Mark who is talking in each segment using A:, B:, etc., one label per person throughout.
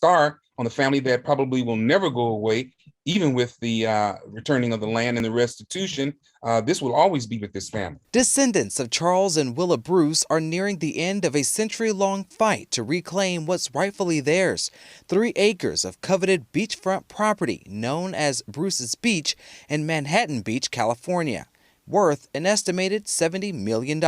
A: scar on the family that probably will never go away, even with the returning of the land and the restitution. This will always be with this family.
B: Descendants of Charles and Willa Bruce are nearing the end of a century-long fight to reclaim what's rightfully theirs. 3 acres of coveted beachfront property known as Bruce's Beach in Manhattan Beach, California, worth an estimated $70 million.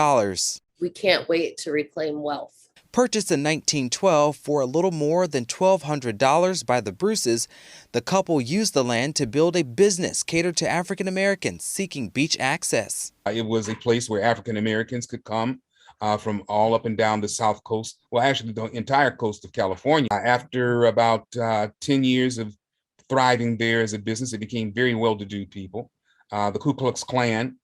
C: We can't wait to reclaim wealth.
B: Purchased in 1912 for a little more than $1,200 by the Bruces, the couple used the land to build a business catered to African Americans seeking beach access.
A: It was a place where African Americans could come from all up and down the South Coast, well, actually the entire coast of California. After about 10 years of thriving there as a business, it became very well-to-do people. The Ku Klux Klan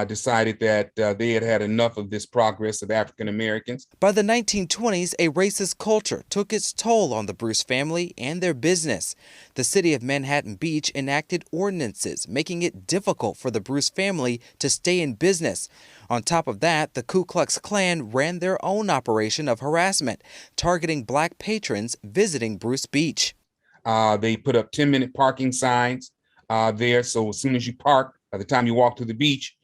A: decided that they had had enough of this progress of African Americans.
B: By the 1920s, a racist culture took its toll on the Bruce family and their business. The city of Manhattan Beach enacted ordinances making it difficult for the Bruce family to stay in business. On top of that, the Ku Klux Klan ran their own operation of harassment, targeting black patrons visiting Bruce Beach.
A: They put up 10-minute parking signs there, so as soon as you park, by the time you walk to the beach,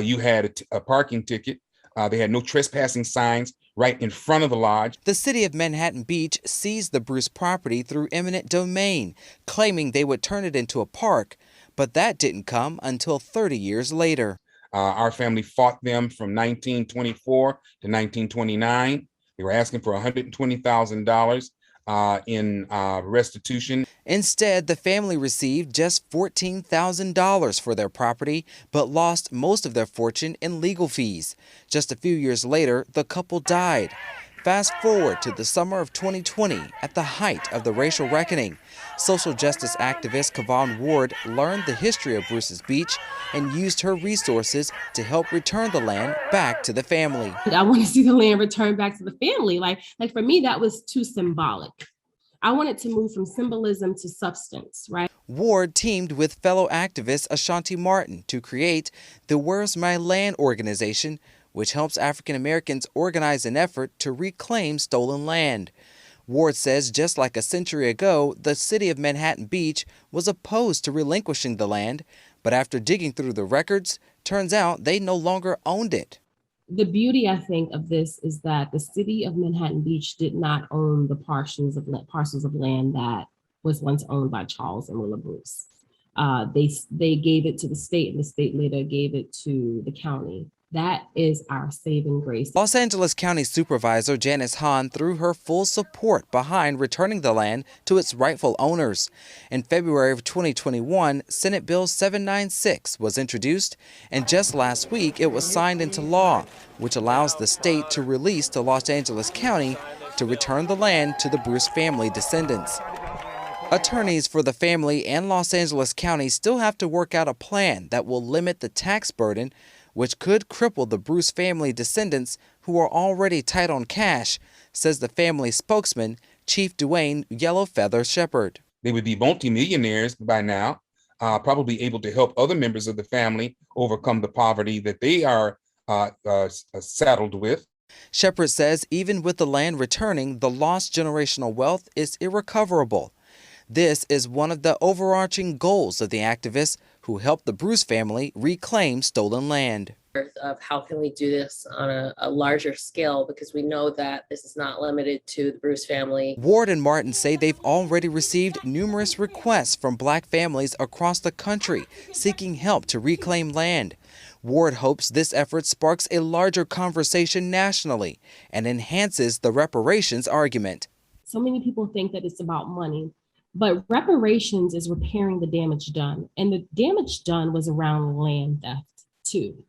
A: you had a parking ticket. They had no trespassing signs right in front of the lodge.
B: The city of Manhattan Beach seized the Bruce property through eminent domain, claiming they would turn it into a park, but that didn't come until 30 years later.
A: Our family fought them from 1924 to 1929. They were asking for $120,000 in restitution.
B: Instead, the family received just $14,000 for their property, but lost most of their fortune in legal fees. Just a few years later, the couple died. Fast forward to the summer of 2020, at the height of the racial reckoning. Social justice activist Kavon Ward learned the history of Bruce's Beach and used her resources to help return the land back to the family.
D: I want to see the land returned back to the family. Like for me, that was too symbolic. I wanted to move from symbolism to substance, right?
B: Ward teamed with fellow activist Ashanti Martin to create the Where's My Land organization, which helps African Americans organize an effort to reclaim stolen land. Ward says just like a century ago, the city of Manhattan Beach was opposed to relinquishing the land, but after digging through the records, turns out they no longer owned it.
D: The beauty, I think, of this is that the city of Manhattan Beach did not own the parcels of land that was once owned by Charles and Willa Bruce. They gave it to the state, and the state later gave it to the county. That is our saving grace.
B: Los Angeles County Supervisor Janice Hahn threw her full support behind returning the land to its rightful owners. In February of 2021, Senate Bill 796 was introduced, and just last week it was signed into law, which allows the state to release to Los Angeles County to return the land to the Bruce family descendants. Attorneys for the family and Los Angeles County still have to work out a plan that will limit the tax burden, which could cripple the Bruce family descendants who are already tight on cash, says the family spokesman, Chief Dwayne Yellowfeather Shepherd.
A: They would be multimillionaires by now, probably able to help other members of the family overcome the poverty that they are saddled with.
B: Shepherd says even with the land returning, the lost generational wealth is irrecoverable. This is one of the overarching goals of the activists who helped the Bruce family reclaim stolen land.
C: Of how can we do this on a larger scale, because we know that this is not limited to the Bruce family.
B: Ward and Martin say they've already received numerous requests from black families across the country seeking help to reclaim land. Ward hopes this effort sparks a larger conversation nationally and enhances the reparations argument.
D: So many people think that it's about money, but reparations is repairing the damage done. And the damage done was around land theft, too.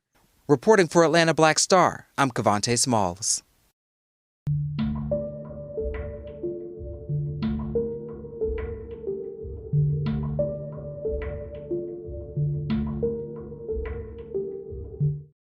B: Reporting for Atlanta Black Star, I'm Cavante Smalls.